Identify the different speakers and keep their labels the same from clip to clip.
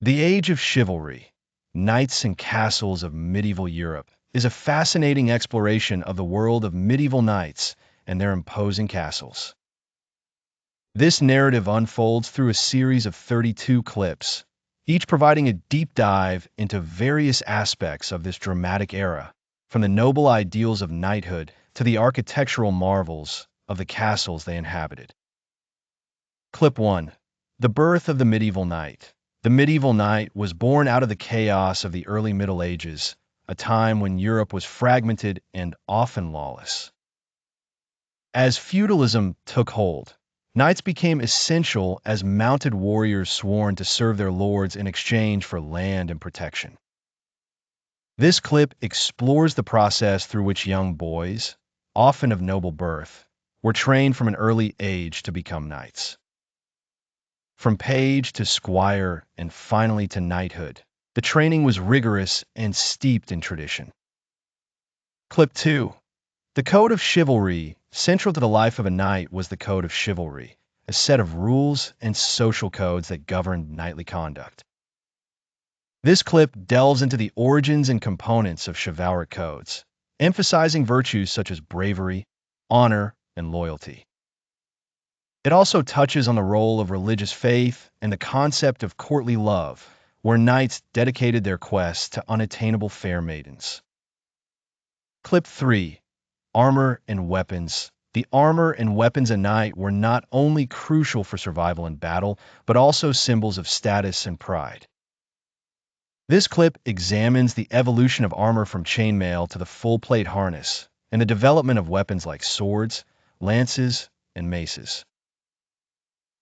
Speaker 1: The Age of Chivalry, Knights and Castles of Medieval Europe, is a fascinating exploration of the world of medieval knights and their imposing castles. This narrative unfolds through a series of 32 clips, each providing a deep dive into various aspects of this dramatic era, from the noble ideals of knighthood to the architectural marvels of the castles they inhabited. Clip 1. The Birth of the Medieval Knight. The medieval knight was born out of the chaos of the early Middle Ages, a time when Europe was fragmented and often lawless. As feudalism took hold, knights became essential as mounted warriors sworn to serve their lords in exchange for land and protection. This clip explores the process through which young boys, often of noble birth, were trained from an early age to become knights. From page to squire and finally to knighthood, the training was rigorous and steeped in tradition. Clip 2. The Code of Chivalry. Central to the life of a knight was the Code of Chivalry, a set of rules and social codes that governed knightly conduct. This clip delves into the origins and components of chivalric codes, emphasizing virtues such as bravery, honor, and loyalty. It also touches on the role of religious faith and the concept of courtly love, where knights dedicated their quests to unattainable fair maidens. Clip 3. Armor and weapons. The armor and weapons a knight were not only crucial for survival in battle, but also symbols of status and pride. This clip examines the evolution of armor from chainmail to the full-plate harness, and the development of weapons like swords, lances, and maces.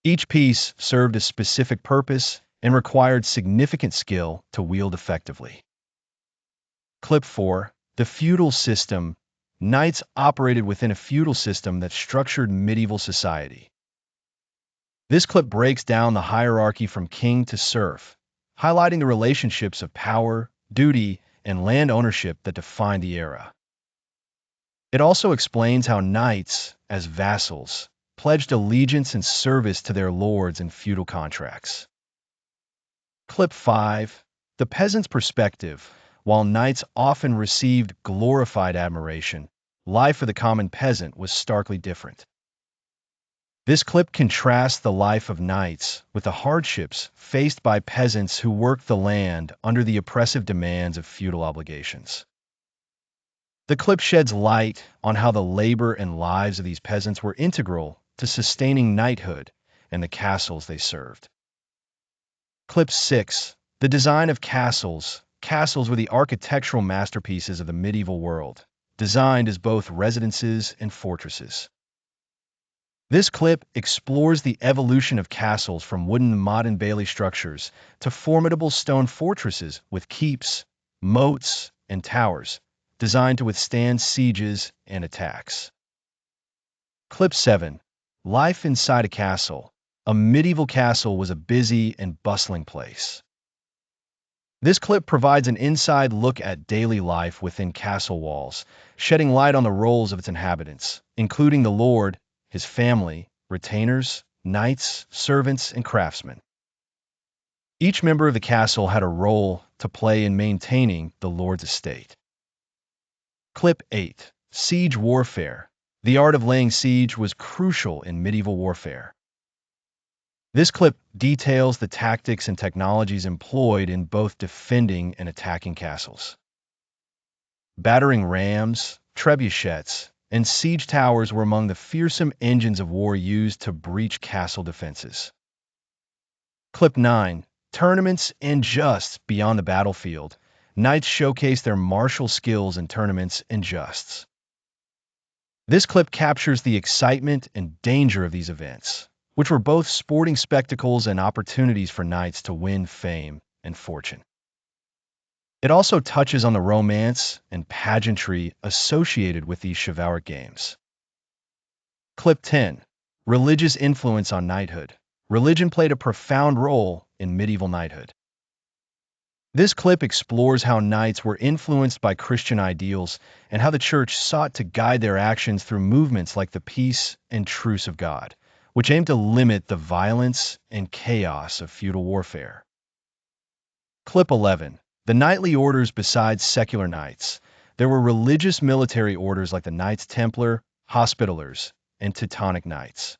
Speaker 1: Each piece served a specific purpose and required significant skill to wield effectively. Clip 4. The feudal system. Knights operated within a feudal system that structured medieval society. This clip breaks down the hierarchy from king to serf, highlighting the relationships of power, duty, and land ownership that defined the era. It also explains how knights, as vassals, pledged allegiance and service to their lords in feudal contracts. Clip 5. The peasant's perspective. While knights often received glorified admiration, life for the common peasant was starkly different. This clip contrasts the life of knights with the hardships faced by peasants who worked the land under the oppressive demands of feudal obligations. The clip sheds light on how the labor and lives of these peasants were integral to sustaining knighthood and the castles they served. Clip 6. The design of castles. Castles were the architectural masterpieces of the medieval world, designed as both residences and fortresses. This clip explores the evolution of castles from wooden modern bailey structures to formidable stone fortresses with keeps, moats, and towers, designed to withstand sieges and attacks. Clip 7. Life inside a castle. A medieval castle was a busy and bustling place. This clip provides an inside look at daily life within castle walls, shedding light on the roles of its inhabitants, including the lord, his family, retainers, knights, servants, and craftsmen. Each member of the castle had a role to play in maintaining the lord's estate. Clip 8. Siege warfare. The art of laying siege was crucial in medieval warfare. This clip details the tactics and technologies employed in both defending and attacking castles. Battering rams, trebuchets, and siege towers were among the fearsome engines of war used to breach castle defenses. Clip 9. Tournaments and justs beyond the battlefield. Knights showcased their martial skills in tournaments and justs. This clip captures the excitement and danger of these events, which were both sporting spectacles and opportunities for knights to win fame and fortune. It also touches on the romance and pageantry associated with these chivalric games. Clip 10. Religious influence on knighthood. Religion played a profound role in medieval knighthood. This clip explores how knights were influenced by Christian ideals and how the church sought to guide their actions through movements like the Peace and Truce of God, which aimed to limit the violence and chaos of feudal warfare. Clip 11. The knightly orders besides secular knights. There were religious military orders like the Knights Templar, Hospitallers, and Teutonic Knights.